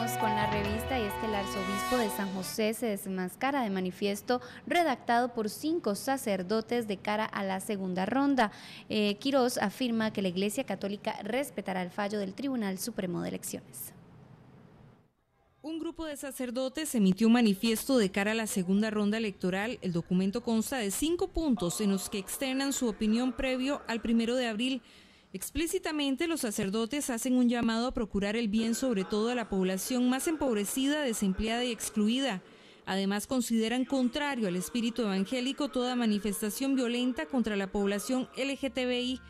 Seguimos con la revista y es que el arzobispo de San José se desenmascara de manifiesto redactado por 5 sacerdotes de cara a la segunda ronda. Quirós afirma que la Iglesia Católica respetará el fallo del Tribunal Supremo de Elecciones. Un grupo de sacerdotes emitió un manifiesto de cara a la segunda ronda electoral. El documento consta de 5 puntos en los que externan su opinión previo al 1 de abril. Explícitamente, los sacerdotes hacen un llamado a procurar el bien sobre todo a la población más empobrecida, desempleada y excluida. Además, consideran contrario al espíritu evangélico toda manifestación violenta contra la población LGTBI.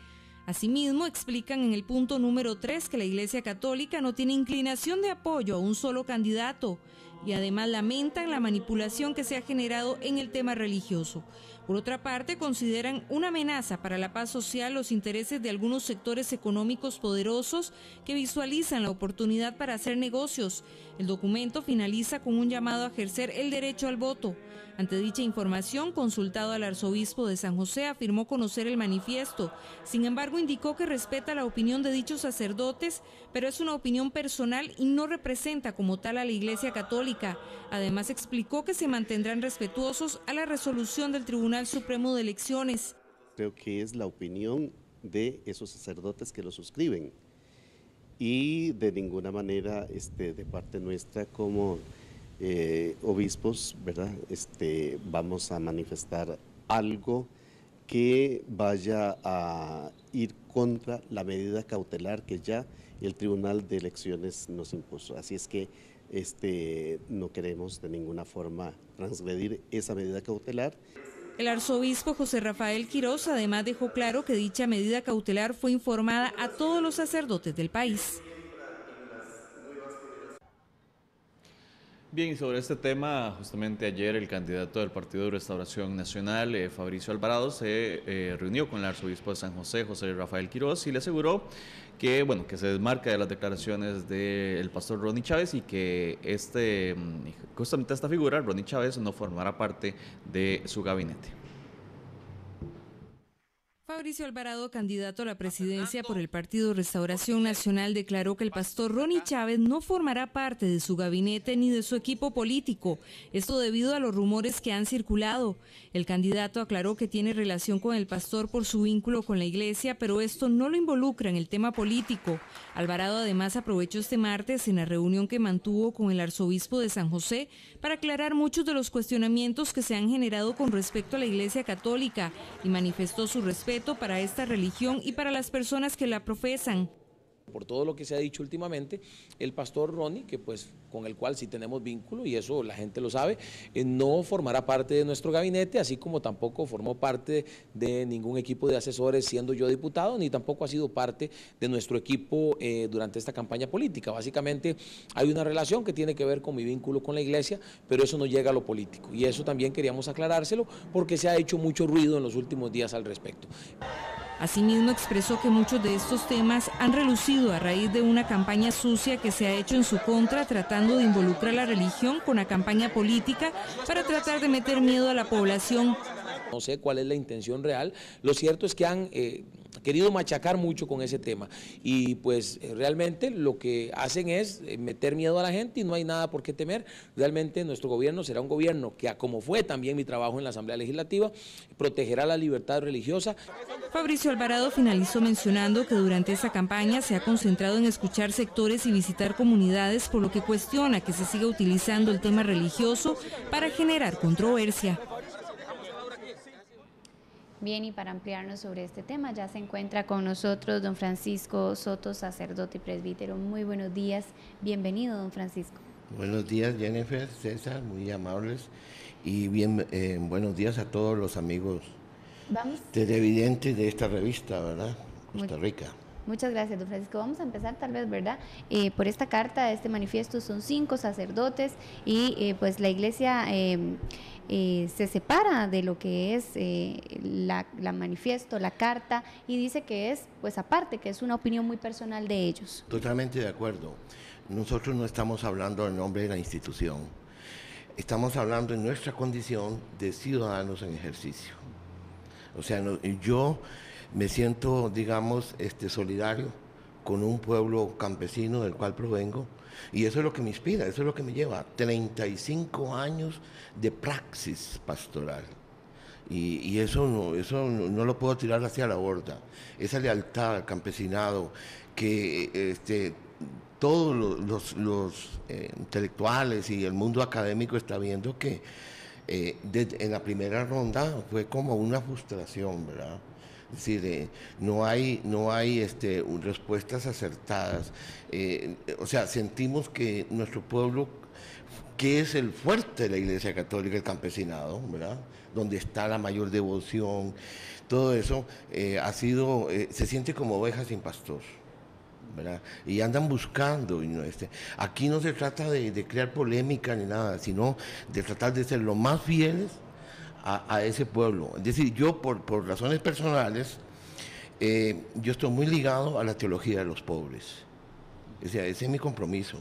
Asimismo, explican en el punto número 3 que la Iglesia Católica no tiene inclinación de apoyo a un solo candidato y además lamentan la manipulación que se ha generado en el tema religioso. Por otra parte, consideran una amenaza para la paz social los intereses de algunos sectores económicos poderosos que visualizan la oportunidad para hacer negocios. El documento finaliza con un llamado a ejercer el derecho al voto. Ante dicha información, consultado al arzobispo de San José, afirmó conocer el manifiesto. Sin embargo, indicó que respeta la opinión de dichos sacerdotes, pero es una opinión personal y no representa como tal a la Iglesia Católica. Además, explicó que se mantendrán respetuosos a la resolución del Tribunal Supremo de Elecciones. Creo que es la opinión de esos sacerdotes que lo suscriben y de ninguna manera de parte nuestra como obispos, ¿verdad? Vamos a manifestar algo que vaya a ir contra la medida cautelar que ya el Tribunal de Elecciones nos impuso. Así es que no queremos de ninguna forma transgredir esa medida cautelar. El arzobispo José Rafael Quirós además dejó claro que dicha medida cautelar fue informada a todos los sacerdotes del país. Bien, y sobre este tema, justamente ayer el candidato del Partido de Restauración Nacional, Fabricio Alvarado, se reunió con el arzobispo de San José, José Rafael Quirós, y le aseguró que, que se desmarca de las declaraciones del pastor Ronnie Chávez y que justamente esta figura, Ronnie Chávez, no formará parte de su gabinete. Fabricio Alvarado, candidato a la presidencia por el Partido Restauración Nacional, declaró que el pastor Ronnie Chávez no formará parte de su gabinete ni de su equipo político, esto debido a los rumores que han circulado. El candidato aclaró que tiene relación con el pastor por su vínculo con la iglesia, pero esto no lo involucra en el tema político. Alvarado además aprovechó este martes en la reunión que mantuvo con el arzobispo de San José para aclarar muchos de los cuestionamientos que se han generado con respecto a la Iglesia Católica y manifestó su respeto para esta religión y para las personas que la profesan. Por todo lo que se ha dicho últimamente, el pastor Ronnie, que con el cual sí tenemos vínculo y eso la gente lo sabe, no formará parte de nuestro gabinete, así como tampoco formó parte de ningún equipo de asesores siendo yo diputado, ni tampoco ha sido parte de nuestro equipo durante esta campaña política. Básicamente hay una relación que tiene que ver con mi vínculo con la iglesia, pero eso no llega a lo político y eso también queríamos aclarárselo porque se ha hecho mucho ruido en los últimos días al respecto. Asimismo expresó que muchos de estos temas han relucido a raíz de una campaña sucia que se ha hecho en su contra tratando de involucrar la religión con la campaña política para tratar de meter miedo a la población. No sé cuál es la intención real, lo cierto es que han querido machacar mucho con ese tema y realmente lo que hacen es meter miedo a la gente y no hay nada por qué temer. Realmente nuestro gobierno será un gobierno que, como fue también mi trabajo en la Asamblea Legislativa, protegerá la libertad religiosa. Fabricio Alvarado finalizó mencionando que durante esa campaña se ha concentrado en escuchar sectores y visitar comunidades, por lo que cuestiona que se siga utilizando el tema religioso para generar controversia. Bien, y para ampliarnos sobre este tema ya se encuentra con nosotros don Francisco Soto, sacerdote y presbítero. Muy buenos días, bienvenido don Francisco. Buenos días Jennifer, César, muy amables y buenos días a todos los amigos televidentes de esta revista, ¿verdad? Costa Rica. Muchas gracias, don Francisco. Vamos a empezar tal vez, ¿verdad? Por esta carta, este manifiesto son 5 sacerdotes y la iglesia se separa de lo que es la manifiesto, la carta, y dice que es, aparte, que es una opinión muy personal de ellos. Totalmente de acuerdo. Nosotros no estamos hablando en nombre de la institución, estamos hablando en nuestra condición de ciudadanos en ejercicio. O sea, yo me siento, digamos, solidario con un pueblo campesino del cual provengo, y eso es lo que me inspira, eso es lo que me lleva, 35 años de praxis pastoral. Y eso no lo puedo tirar hacia la borda. Esa lealtad al campesinado que todos los intelectuales y el mundo académico está viendo que en la primera ronda fue como una frustración, ¿verdad? Es decir, no hay respuestas acertadas. O sea, sentimos que nuestro pueblo, que es el fuerte de la Iglesia Católica, el campesinado, ¿verdad?, donde está la mayor devoción, todo eso se siente como ovejas sin pastor, ¿verdad? Y andan buscando. Aquí no se trata de crear polémica ni nada, sino de tratar de ser lo más fieles a ese pueblo. Es decir, yo por razones personales, yo estoy muy ligado a la teología de los pobres. O sea, ese es mi compromiso.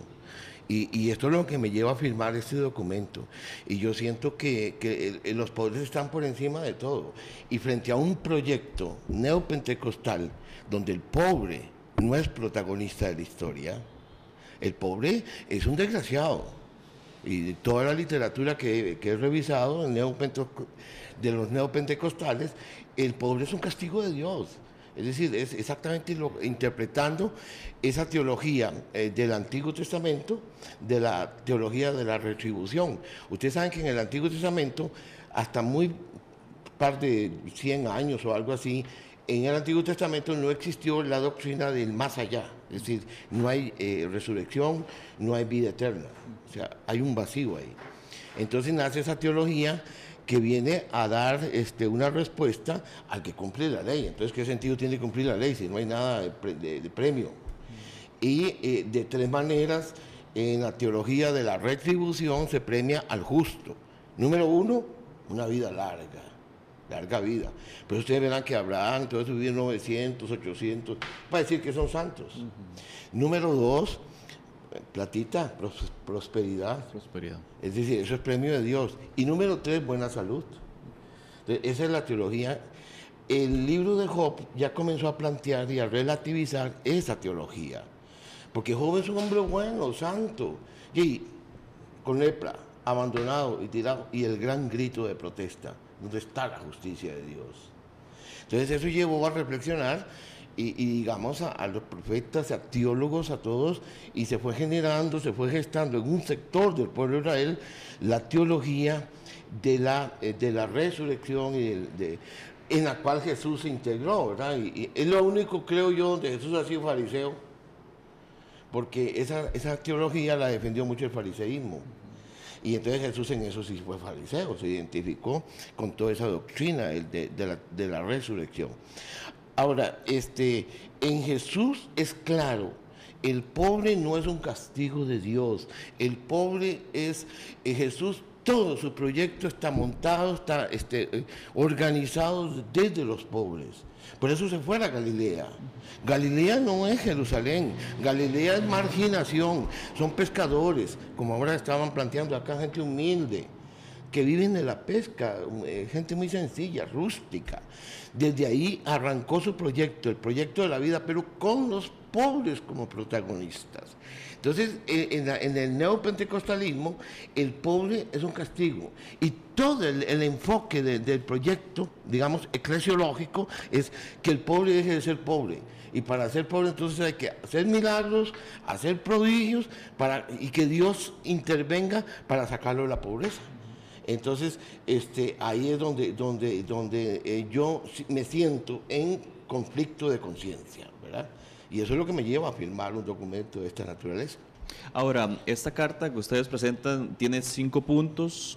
Y esto es lo que me lleva a firmar este documento. Y yo siento que los pobres están por encima de todo. Y frente a un proyecto neopentecostal donde el pobre no es protagonista de la historia, el pobre es un desgraciado. Y toda la literatura que he revisado de los neopentecostales, el pobre es un castigo de Dios. Es decir, es exactamente interpretando esa teología del Antiguo Testamento, de la teología de la retribución. Ustedes saben que en el Antiguo Testamento, hasta muy par de 100 años o algo así, en el Antiguo Testamento no existió la doctrina del más allá. Es decir, no hay resurrección, no hay vida eterna. O sea, hay un vacío ahí. Entonces nace esa teología que viene a dar una respuesta al que cumple la ley. Entonces, ¿qué sentido tiene cumplir la ley si no hay nada de premio? Y de tres maneras, en la teología de la retribución se premia al justo. Número uno, una vida larga vida. Pero ustedes verán que Abraham, todo eso vivió 900, 800, para decir que son santos. Número dos, platita, prosperidad. Es decir, eso es premio de Dios. Y número tres, buena salud. Entonces, esa es la teología. El libro de Job ya comenzó a plantear y a relativizar esa teología. Porque Job es un hombre bueno, santo, y con lepra, abandonado y tirado, y el gran grito de protesta: ¿dónde está la justicia de Dios? Entonces eso llevó a reflexionar y digamos a los profetas, a teólogos, a todos, y se fue generando, se fue gestando en un sector del pueblo de Israel la teología de la resurrección en la cual Jesús se integró, ¿verdad? Y es lo único, creo yo, donde Jesús ha sido fariseo, porque esa teología la defendió mucho el fariseísmo. Y entonces Jesús en eso sí fue fariseo, se identificó con toda esa doctrina de la resurrección. Ahora, en Jesús es claro, el pobre no es un castigo de Dios, el pobre es Jesús. Todo su proyecto está montado, está organizado desde los pobres. Por eso se fue a Galilea. Galilea no es Jerusalén, Galilea es marginación, son pescadores, como ahora estaban planteando acá, gente humilde, que viven de la pesca, gente muy sencilla, rústica. Desde ahí arrancó su proyecto, el proyecto de la vida, pero con los pobres como protagonistas. Entonces, en el neopentecostalismo, el pobre es un castigo. Y todo el enfoque del proyecto, digamos, eclesiológico, es que el pobre deje de ser pobre. Y para ser pobre, entonces hay que hacer milagros, hacer prodigios, y que Dios intervenga para sacarlo de la pobreza. Entonces, ahí es donde yo me siento en conflicto de conciencia, ¿verdad? Y eso es lo que me lleva a firmar un documento de esta naturaleza. Ahora, esta carta que ustedes presentan tiene 5 puntos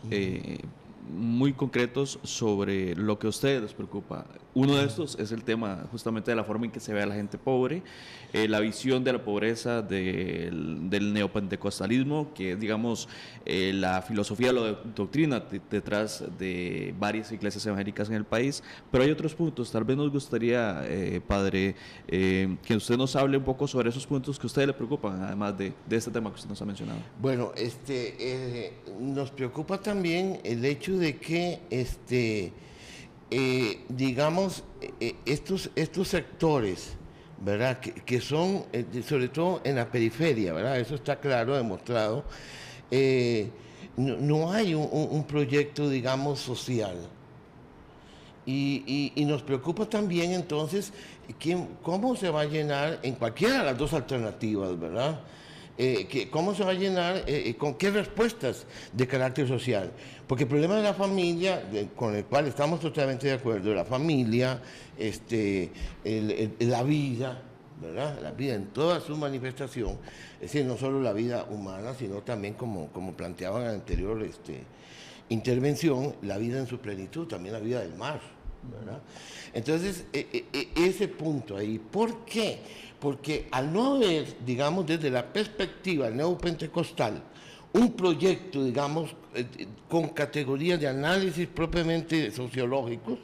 muy concretos sobre lo que a ustedes les preocupa. Uno de estos es el tema justamente de la forma en que se ve a la gente pobre, la visión de la pobreza del neopentecostalismo, que es, digamos, la filosofía, la doctrina detrás de varias iglesias evangélicas en el país. Pero hay otros puntos. Tal vez nos gustaría, padre, que usted nos hable un poco sobre esos puntos que a ustedes le preocupan, además de este tema que usted nos ha mencionado. Bueno, nos preocupa también el hecho de que digamos, estos sectores ¿verdad? Que son, sobre todo en la periferia, ¿verdad? Eso está claro, demostrado. No hay un proyecto, digamos, social. Y nos preocupa también entonces cómo se va a llenar en cualquiera de las dos alternativas, ¿verdad? ¿Cómo se va a llenar? ¿Con qué respuestas de carácter social? Porque el problema de la familia, con el cual estamos totalmente de acuerdo, la familia, la vida, ¿verdad? La vida en toda su manifestación, es decir, no solo la vida humana, sino también, como planteaban en la anterior intervención, la vida en su plenitud, también la vida del mar, ¿verdad? Entonces, ese punto ahí, ¿por qué? Porque al no haber, digamos, desde la perspectiva neopentecostal, un proyecto, digamos, con categorías de análisis propiamente sociológicos,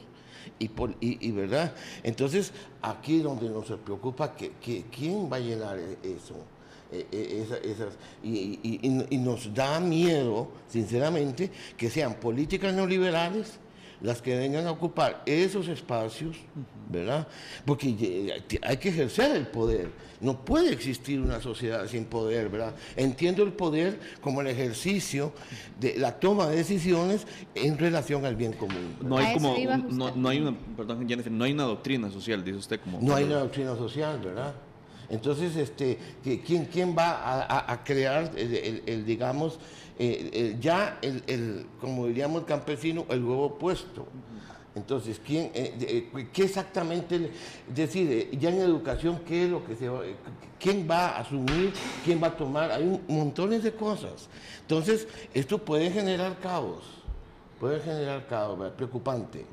¿verdad? Entonces, aquí es donde nos preocupa quién va a llenar eso. Y nos da miedo, sinceramente, que sean políticas neoliberales las que vengan a ocupar esos espacios, ¿verdad? Porque hay que ejercer el poder. No puede existir una sociedad sin poder, ¿verdad? Entiendo el poder como el ejercicio de la toma de decisiones en relación al bien común, ¿verdad? No hay como, no hay una, perdón, Jennifer, no hay una doctrina social, dice usted como. No hay una doctrina social, ¿verdad? Entonces, ¿quién va a crear digamos, como diríamos el campesino, el huevo puesto? Entonces, ¿qué exactamente decide? Ya en educación, ¿qué es lo que quién va a asumir, quién va a tomar? Hay montones de cosas. Entonces, esto puede generar caos, ¿verdad? Preocupante,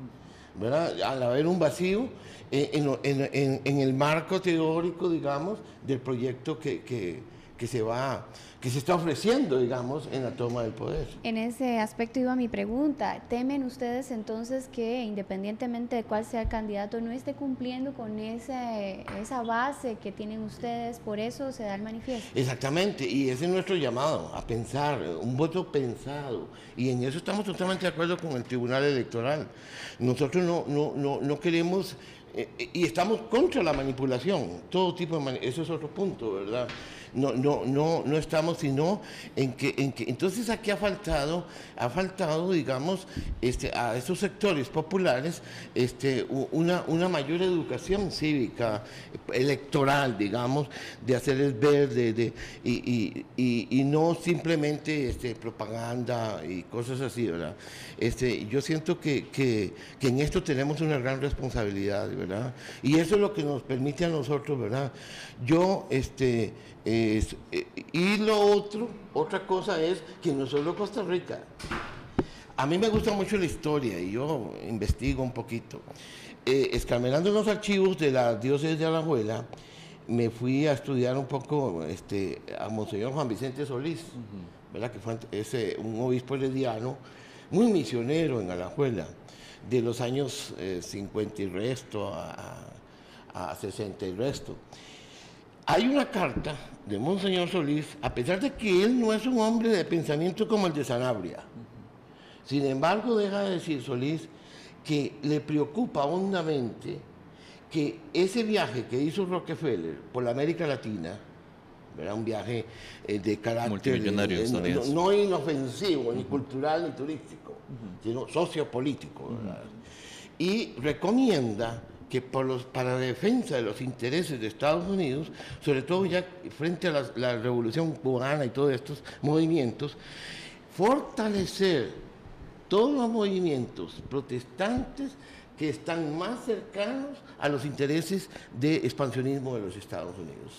¿verdad? Al haber un vacío en el marco teórico, digamos, del proyecto que se está ofreciendo, digamos, en la toma del poder. En ese aspecto iba mi pregunta. ¿Temen ustedes entonces que, independientemente de cuál sea el candidato, no esté cumpliendo con esa base que tienen ustedes? Por eso se da el manifiesto. Exactamente, y ese es nuestro llamado, a pensar, un voto pensado. Y en eso estamos totalmente de acuerdo con el Tribunal Electoral. Nosotros no queremos, y estamos contra la manipulación, todo tipo de eso es otro punto, ¿verdad? No estamos sino en que entonces aquí ha faltado, digamos, a esos sectores populares una mayor educación cívica, electoral, digamos, de hacerles ver, y no simplemente propaganda y cosas así, ¿verdad? Yo siento que en esto tenemos una gran responsabilidad, ¿verdad? Y eso es lo que nos permite a nosotros, ¿verdad? Y otra cosa es que no solo Costa Rica. A mí me gusta mucho la historia y yo investigo un poquito. Escamelando los archivos de la diócesis de Alajuela, me fui a estudiar un poco a Monseñor Juan Vicente Solís, ¿verdad? Que fue un obispo herediano, muy misionero en Alajuela, de los años 50 y resto a 60 y resto. Hay una carta de Monseñor Solís, a pesar de que él no es un hombre de pensamiento como el de Sanabria. Sin embargo, deja de decir Solís que le preocupa hondamente que ese viaje que hizo Rockefeller por la América Latina, ¿verdad? Un viaje de carácter multimillonario, no inofensivo, ni cultural, ni turístico, sino sociopolítico, ¿verdad? Y recomienda que para la defensa de los intereses de Estados Unidos, sobre todo ya frente a la revolución cubana y todos estos movimientos, fortalecer todos los movimientos protestantes que están más cercanos a los intereses de expansionismo de los Estados Unidos.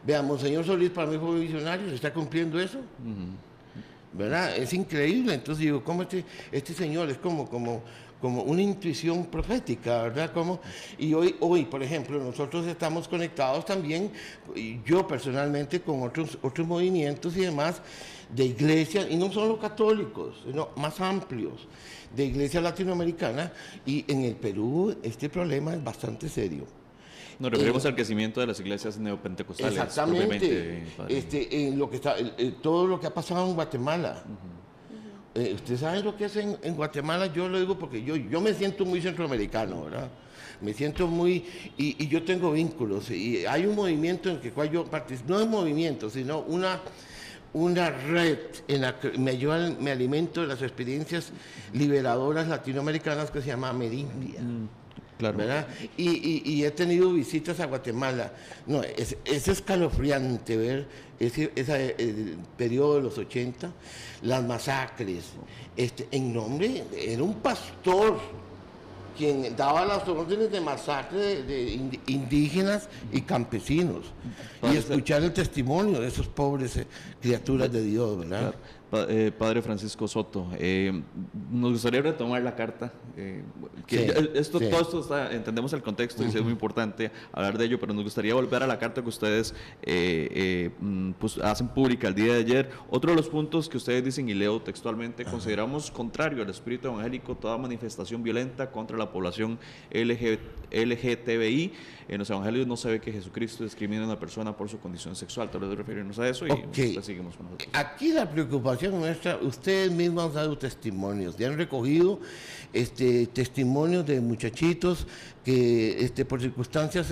Veamos, señor Solís, para mí fue visionario, ¿se está cumpliendo eso? ¿Verdad? Es increíble. Entonces digo, ¿cómo este señor es como una intuición profética, ¿verdad? Y hoy, por ejemplo, nosotros estamos conectados también, yo personalmente, con otros movimientos y demás, de iglesias, y no solo católicos, sino más amplios, de iglesia latinoamericana, y en el Perú este problema es bastante serio. Nos referimos al crecimiento de las iglesias neopentecostales. Exactamente, en lo que todo lo que ha pasado en Guatemala. Ustedes saben lo que es en Guatemala, yo lo digo porque yo me siento muy centroamericano, ¿verdad? Me siento muy, y yo tengo vínculos, y hay un movimiento en el cual yo participo, no es movimiento, sino una red en la que me alimento de las experiencias liberadoras latinoamericanas que se llama Amerindia. Claro. ¿Verdad? Y he tenido visitas a Guatemala. No, es escalofriante ver ese periodo de los 80, las masacres. En nombre, era un pastor quien daba las órdenes de masacre de indígenas y campesinos. Y escuchar el testimonio de esos pobres criaturas de Dios, ¿verdad? Claro. Padre Francisco Soto, nos gustaría retomar la carta. Todo esto entendemos el contexto y es muy importante hablar de ello, pero nos gustaría volver a la carta que ustedes pues, hacen pública el día de ayer. Otro de los puntos que ustedes dicen, y leo textualmente: consideramos contrario al espíritu evangélico toda manifestación violenta contra la población LGTBI. En los evangelios no se ve que Jesucristo discrimina a una persona por su condición sexual. Tal vez referirnos a eso y seguimos con nosotros. Aquí la preocupación nuestra, ustedes mismos han dado testimonios, ya han recogido testimonios de muchachitos que por circunstancias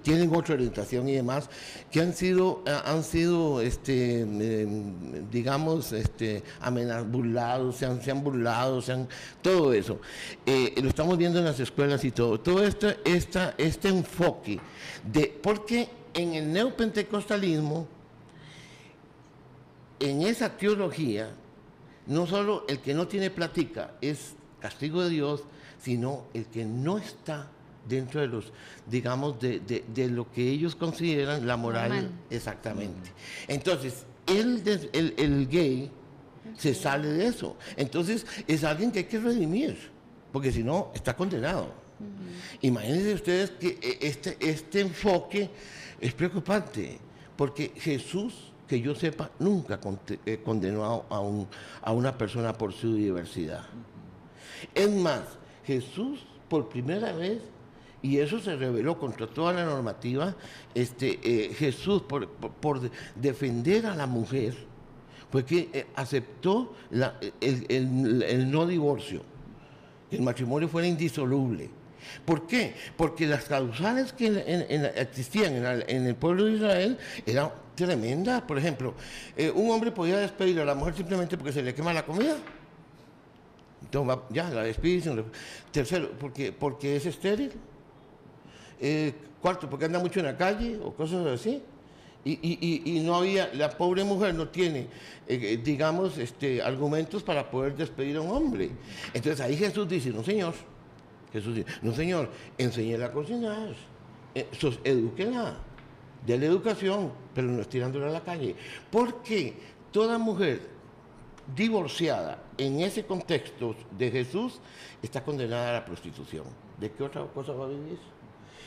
tienen otra orientación y demás, que han sido digamos, burlados, se han burlado, todo eso. Lo estamos viendo en las escuelas y todo este enfoque porque en el neopentecostalismo, en esa teología, no solo el que no tiene plática es castigo de Dios, sino el que no está dentro de los, digamos, de lo que ellos consideran la moral. Normal. Exactamente. Entonces, el gay se sale de eso. Entonces, es alguien que hay que redimir, porque si no, está condenado. Imagínense ustedes que este enfoque es preocupante, porque Jesús, que yo sepa, nunca condenó a una persona por su diversidad. Es más, Jesús, por primera vez, y eso se reveló contra toda la normativa, Jesús, por defender a la mujer, fue que aceptó el no divorcio, que el matrimonio fuera indisoluble. ¿Por qué? Porque las causales que existían en el pueblo de Israel eran tremendas. Por ejemplo, un hombre podía despedir a la mujer simplemente porque se le quema la comida. Entonces, ya, la despide. Tercero, porque es estéril. Cuarto, porque anda mucho en la calle o cosas así. Y no había, la pobre mujer no tiene, digamos, argumentos para poder despedir a un hombre. Entonces ahí Jesús dice, no señor, enséñela a cocinar, edúquela, déle educación, pero no es tirándola a la calle. Porque toda mujer divorciada en ese contexto de Jesús está condenada a la prostitución. ¿De qué otra cosa va a vivir?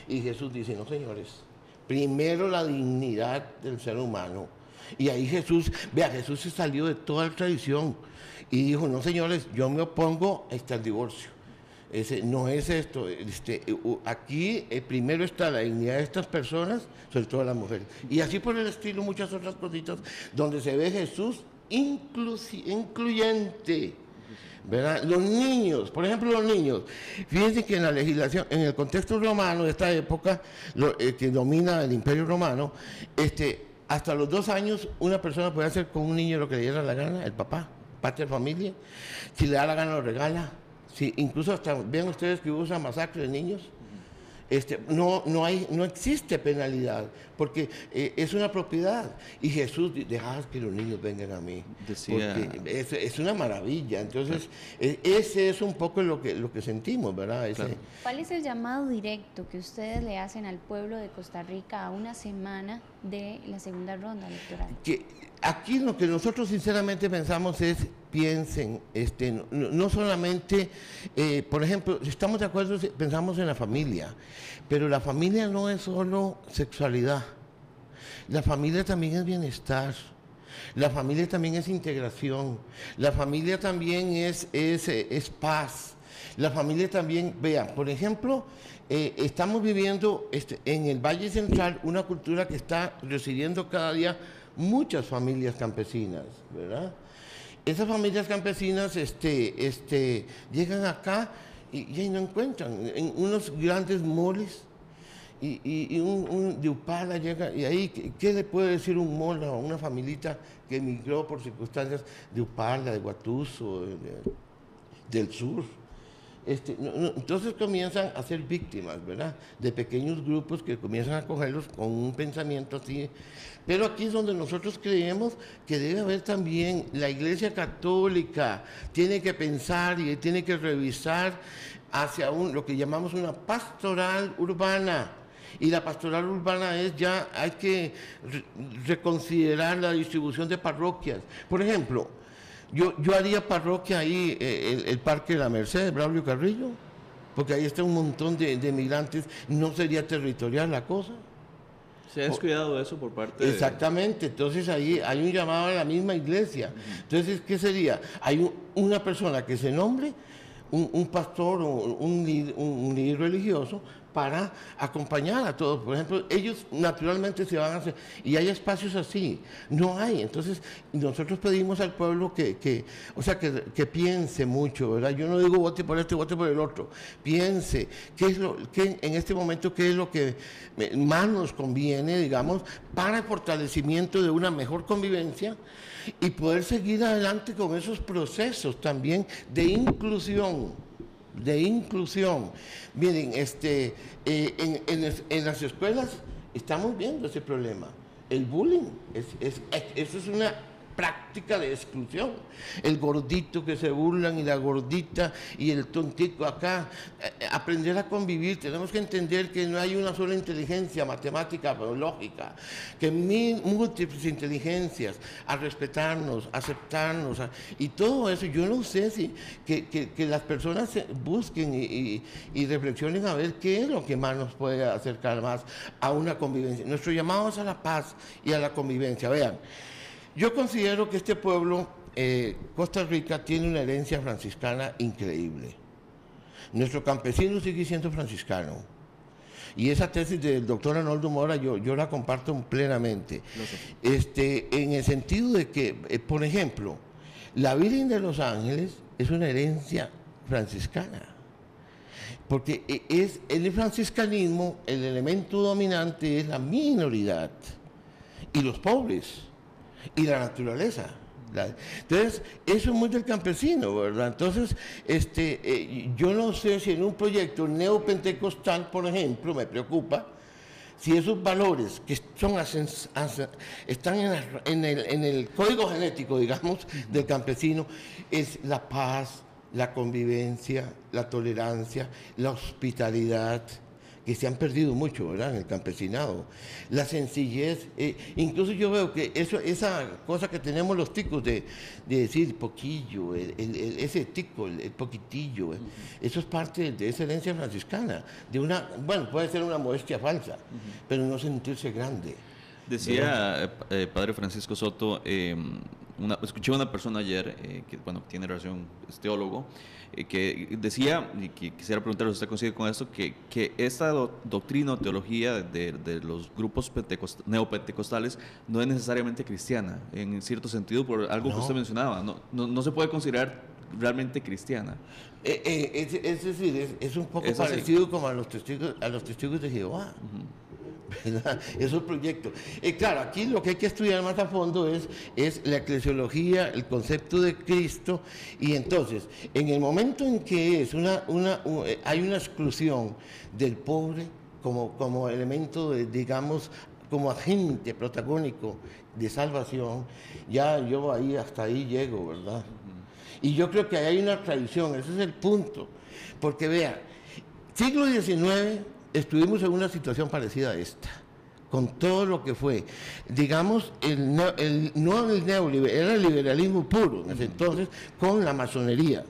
Y Jesús dice, no señores, primero la dignidad del ser humano. Y ahí Jesús se salió de toda la tradición y dijo, no señores, yo me opongo al divorcio. No es esto, aquí primero está la dignidad de estas personas, sobre todo las mujeres. Y así por el estilo, muchas otras cositas, donde se ve Jesús incluyente, ¿verdad? Los niños, por ejemplo, los niños, fíjense que en la legislación, en el contexto romano de esta época, que domina el Imperio Romano, hasta los 2 años una persona puede hacer con un niño lo que le diera la gana, el papá, parte de familia, si le da la gana lo regala. Sí, incluso hasta vean ustedes que hubo esa masacre de niños, no existe penalidad, porque es una propiedad. Y Jesús dejad que los niños vengan a mí. Porque es una maravilla. Entonces, ese es un poco lo que sentimos, ¿verdad? Claro. ¿Cuál es el llamado directo que ustedes le hacen al pueblo de Costa Rica a una semana de la segunda ronda electoral? Que aquí lo que nosotros sinceramente pensamos es, piensen, no solamente, por ejemplo, estamos de acuerdo, pensamos en la familia, pero la familia no es solo sexualidad, la familia también es bienestar, la familia también es integración, la familia también es paz, la familia también, vean, por ejemplo, estamos viviendo en el Valle Central una cultura que está recibiendo cada día muchas familias campesinas, ¿verdad? esas familias campesinas llegan acá y ahí no encuentran en unos grandes moles y un de Upala llega, y ahí, ¿qué le puede decir un mola o una familita que emigró por circunstancias de Upala, de Guatuso, del sur? Entonces comienzan a ser víctimas, ¿verdad? De pequeños grupos que comienzan a cogerlos con un pensamiento así. Pero aquí es donde nosotros creemos que debe haber también, la Iglesia Católica tiene que pensar y tiene que revisar hacia lo que llamamos una pastoral urbana. Y la pastoral urbana es ya, hay que reconsiderar la distribución de parroquias. Por ejemplo, yo haría parroquia ahí, el Parque de la Merced, Braulio Carrillo, porque ahí está un montón de migrantes, no sería territorial la cosa. ¿Se ha descuidado eso por parte Exactamente, entonces ahí hay un llamado a la misma iglesia. Entonces, ¿qué sería? Hay una persona que se nombre, un pastor o un líder religioso, para acompañar a todos. Por ejemplo, ellos naturalmente se van a hacer, y hay espacios así, no hay. Entonces, nosotros pedimos al pueblo que piense mucho, ¿verdad? Yo no digo vote por este, vote por el otro. Piense, en este momento, qué es lo que más nos conviene, digamos, para el fortalecimiento de una mejor convivencia y poder seguir adelante con esos procesos también de inclusión. Miren, en las escuelas estamos viendo ese problema. El bullying, eso es una práctica de exclusión. El gordito que se burlan y la gordita y el tontico acá. Aprender a convivir, tenemos que entender que no hay una sola inteligencia matemática o lógica, que múltiples inteligencias, a respetarnos, aceptarnos, y todo eso. Yo no sé si que las personas busquen y reflexionen a ver qué es lo que más nos puede acercar más a una convivencia. Nuestro llamado es a la paz y a la convivencia. Vean, yo considero que este pueblo, Costa Rica, tiene una herencia franciscana increíble. Nuestro campesino sigue siendo franciscano. Y esa tesis del doctor Arnoldo Mora yo la comparto plenamente. En el sentido de que, por ejemplo, la Virgen de los Ángeles es una herencia franciscana. Porque en el franciscanismo el elemento dominante es la minoridad y los pobres y la naturaleza. Entonces, eso es muy del campesino, ¿verdad? Entonces, yo no sé si en un proyecto neopentecostal, por ejemplo, me preocupa si esos valores que están en el código genético, digamos, del campesino, es la paz, la convivencia, la tolerancia, la hospitalidad, que se han perdido mucho, ¿verdad?, en el campesinado. La sencillez, incluso yo veo que esa cosa que tenemos los ticos de decir poquillo, ese tico, el poquitillo, eso es parte de esa herencia franciscana, bueno, puede ser una modestia falsa, pero no sentirse grande. Decía Padre Francisco Soto, escuché a una persona ayer, que tiene relación, es teólogo, que decía, y que quisiera preguntarle si usted coincide con esto, que esta doctrina o teología de los grupos neopentecostales no es necesariamente cristiana, en cierto sentido, por algo que usted mencionaba, no se puede considerar realmente cristiana. Es decir, es un poco parecido como a los testigos de Jehová. ¿Verdad? Esos proyectos. Claro, aquí lo que hay que estudiar más a fondo es la eclesiología, el concepto de Cristo, y entonces, en el momento en que hay una exclusión del pobre como elemento de, digamos, como agente protagónico de salvación, ya yo hasta ahí llego, ¿verdad? Y yo creo que hay una tradición, ese es el punto, porque vean, siglo XIX estuvimos en una situación parecida a esta, con todo lo que fue, digamos, no el neoliberalismo, era el liberalismo puro en ese entonces, con la masonería.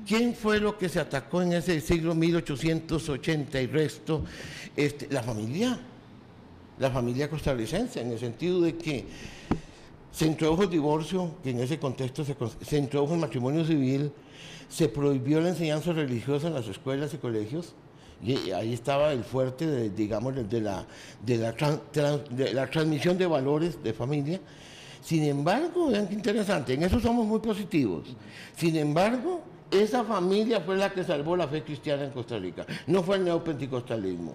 ¿Quién fue lo que se atacó en ese siglo 1880 y resto? La familia costarricense, en el sentido de que se introdujo el divorcio, que en ese contexto se introdujo el matrimonio civil, se prohibió la enseñanza religiosa en las escuelas y colegios, y ahí estaba el fuerte, digamos, de la transmisión de valores de familia. Sin embargo, vean qué interesante, en eso somos muy positivos. Sin embargo, esa familia fue la que salvó la fe cristiana en Costa Rica. No fue el neopentecostalismo.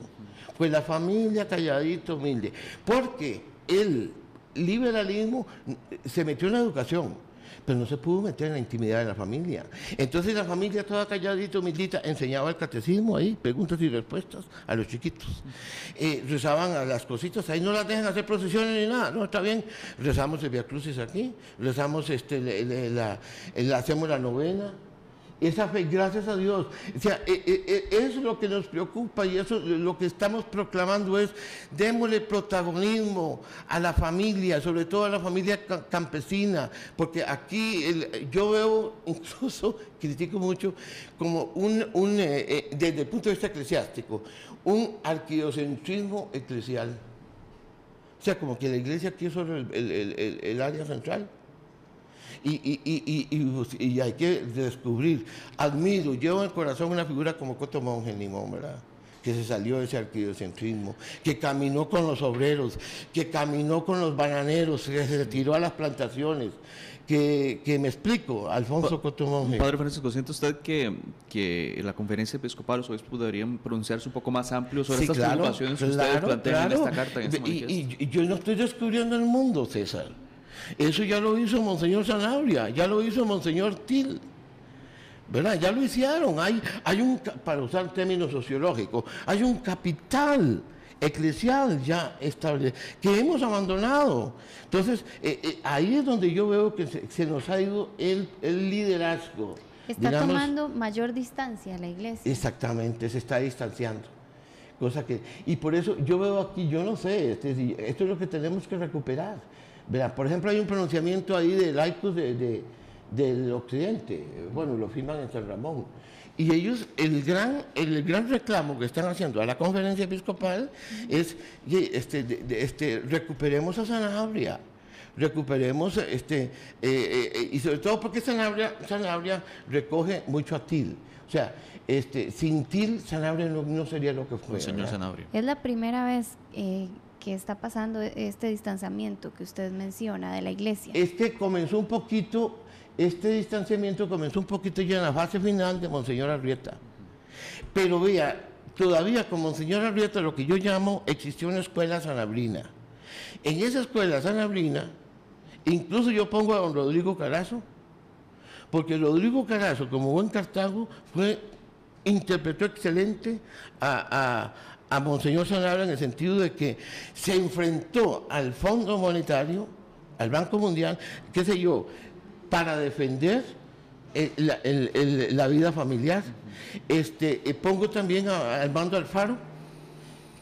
Fue la familia calladita, humilde. Porque el liberalismo se metió en la educación, pero no se pudo meter en la intimidad de la familia. Entonces la familia toda calladita, humildita, enseñaba el catecismo ahí, preguntas y respuestas a los chiquitos. Rezaban a las cositas, ahí no las dejan hacer procesiones ni nada, no, está bien. Rezamos el Via Crucis aquí, rezamos, hacemos la novena. Esa fe, gracias a Dios. O sea, eso es lo que nos preocupa y eso lo que estamos proclamando es démosle protagonismo a la familia, sobre todo a la familia campesina, porque aquí yo veo, incluso critico mucho, como desde el punto de vista eclesiástico, un arquidiocentrismo eclesial. O sea, como que la iglesia aquí es solo el área central. Y hay que descubrir, admiro, llevo en el corazón una figura como Coto Monje en Limón, ¿verdad? Que se salió de ese arquidiocentrismo, que caminó con los obreros, que caminó con los bananeros, que se retiró a las plantaciones, que me explico, Alfonso Coto Monje. Padre Francisco, ¿siente usted que la conferencia episcopal, los obispos deberían pronunciarse un poco más amplio sobre estas preocupaciones que ustedes plantean en esta carta? Y yo no estoy descubriendo el mundo, César. Eso ya lo hizo Monseñor Sanabria, ya lo hizo Monseñor Til, ¿verdad? Ya lo hicieron. Hay un, para usar términos sociológicos, hay un capital eclesial ya establecido, que hemos abandonado. Entonces, ahí es donde yo veo que se nos ha ido el liderazgo. Está tomando mayor distancia la iglesia. Exactamente, se está distanciando. Cosa que, y por eso yo veo aquí, yo no sé, esto es lo que tenemos que recuperar. Verá, por ejemplo, hay un pronunciamiento ahí de laicos del occidente, bueno, lo firman en San Ramón, y ellos, el gran reclamo que están haciendo a la conferencia episcopal es, recuperemos a Sanabria, recuperemos, y sobre todo porque Sanabria recoge mucho a Til, o sea, sin Til, Sanabria no sería lo que fue. Señor Sanabria. Es la primera vez que está pasando este distanciamiento que usted menciona de la iglesia. Comenzó un poquito, este distanciamiento comenzó un poquito ya en la fase final de Monseñor Arrieta. Pero vea, todavía con Monseñor Arrieta lo que yo llamo existió una escuela sanabrina. En esa escuela sanabrina, incluso yo pongo a don Rodrigo Carazo, porque Rodrigo Carazo, como buen Cartago, interpretó excelente a Monseñor Sanabria en el sentido de que se enfrentó al Fondo Monetario, al Banco Mundial, qué sé yo, para defender la vida familiar. Pongo también a Armando Alfaro,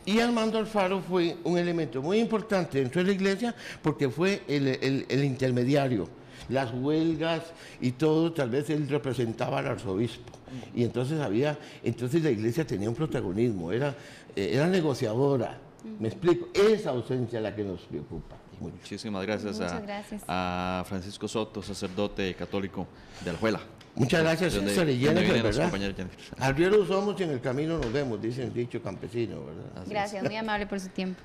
y Armando Alfaro fue un elemento muy importante dentro de la iglesia porque fue el intermediario. Las huelgas y todo, tal vez él representaba al arzobispo. Y entonces la iglesia tenía un protagonismo, era negociadora. Me explico, esa ausencia es la que nos preocupa. Muchísimas gracias, gracias a Francisco Soto, sacerdote católico de Alajuela. Muchas gracias, César y Jennifer, ¿verdad? Jennifer. Arrieros somos y en el camino nos vemos, dice el dicho campesino, ¿verdad? Gracias, muy amable por su tiempo.